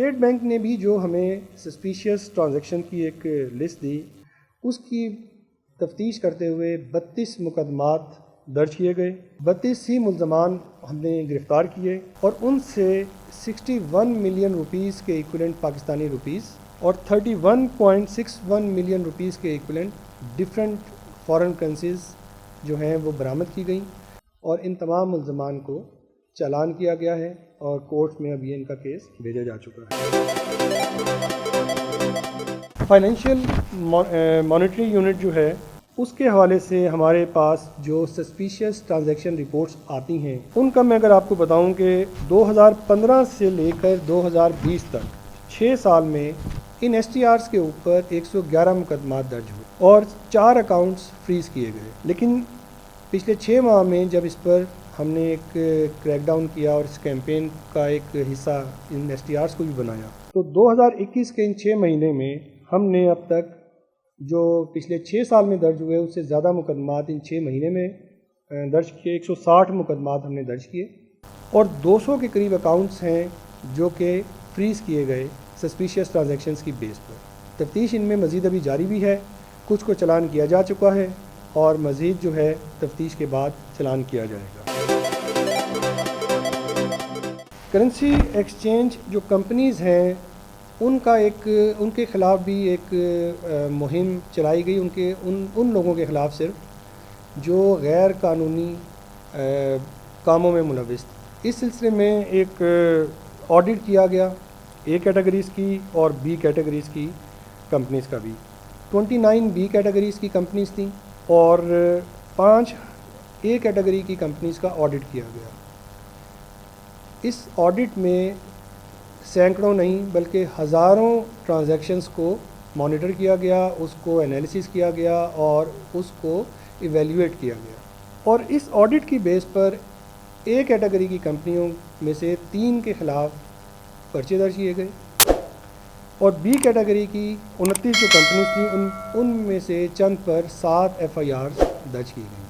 State bank نے بھی جو ہمیں سسپیشیس ٹرانزیکشن کی ایک لسٹ دی، اس کی تفتیش کرتے ہوئے 32 مقدمات درج کیے گئے، 32 ہی ملزمان ہم نے گرفتار کیے اور ان سے 61 ملین روپیز کے ایکولنٹ پاکستانی روپیز اور 31.61 ملین روپیز کے ایکولنٹ ڈفرینٹ فارن کرنسیز جو ہیں وہ برآمد کی گئیں، اور ان تمام ملزمان کو چالان کیا گیا ہے اور کورٹ میں ابھی ان کا کیس بھیجا جا چکا ہے۔ فائنینشیل مانیٹری یونٹ جو ہے، اس کے حوالے سے ہمارے پاس جو سسپیشیس ٹرانزیکشن رپورٹس آتی ہیں، ان کا میں اگر آپ کو بتاؤں کہ 2015 سے لے کر 2020 تک 6 سال میں ان ایس ٹی آرز کے اوپر 111 مقدمات درج ہوئے اور 4 اکاؤنٹس فریز کیے گئے، لیکن پچھلے 6 ماہ میں جب اس پر ہم نے ایک کریک ڈاؤن کیا اور اس کیمپین کا ایک حصہ ان ایس ٹی آرز کو بھی بنایا، تو 2021 کے ان 6 مہینے میں ہم نے اب تک جو پچھلے 6 سال میں درج ہوئے اس سے زیادہ مقدمات ان 6 مہینے میں درج کیے۔ 160 مقدمات ہم نے درج کیے اور 200 کے قریب اکاؤنٹس ہیں جو کہ فریز کیے گئے سسپیشیس ٹرانزیکشنز کی بیس پر۔ تفتیش ان میں مزید ابھی جاری بھی ہے، کچھ کو چلان کیا جا چکا ہے اور مزید جو ہے تفتیش کے بعد چلان کیا جائے گا۔ کرنسی ایکسچینج جو کمپنیز ہیں ان کے خلاف بھی ایک مہم چلائی گئی، ان لوگوں کے خلاف صرف جو غیر قانونی کاموں میں ملوث تھے۔ اس سلسلے میں ایک آڈٹ کیا گیا اے کیٹیگریز کی اور بی کیٹیگریز کی کمپنیز کا بھی۔ 29 بی کیٹیگریز کی کمپنیز تھیں اور 5 اے کیٹیگری کی کمپنیز کا آڈٹ کیا گیا۔ اس آڈٹ میں سینکڑوں نہیں بلکہ ہزاروں ٹرانزیکشنز کو مانیٹر کیا گیا، اس کو انالیسس کیا گیا اور اس کو ایویلیویٹ کیا گیا، اور اس آڈٹ کی بیس پر اے کیٹیگری کی کمپنیوں میں سے 3 کے خلاف پرچے درج کیے گئے اور بی کیٹیگری کی 29 جو کمپنیز تھیں ان میں سے چند پر 7 ایف آئی آر درج کی گئی۔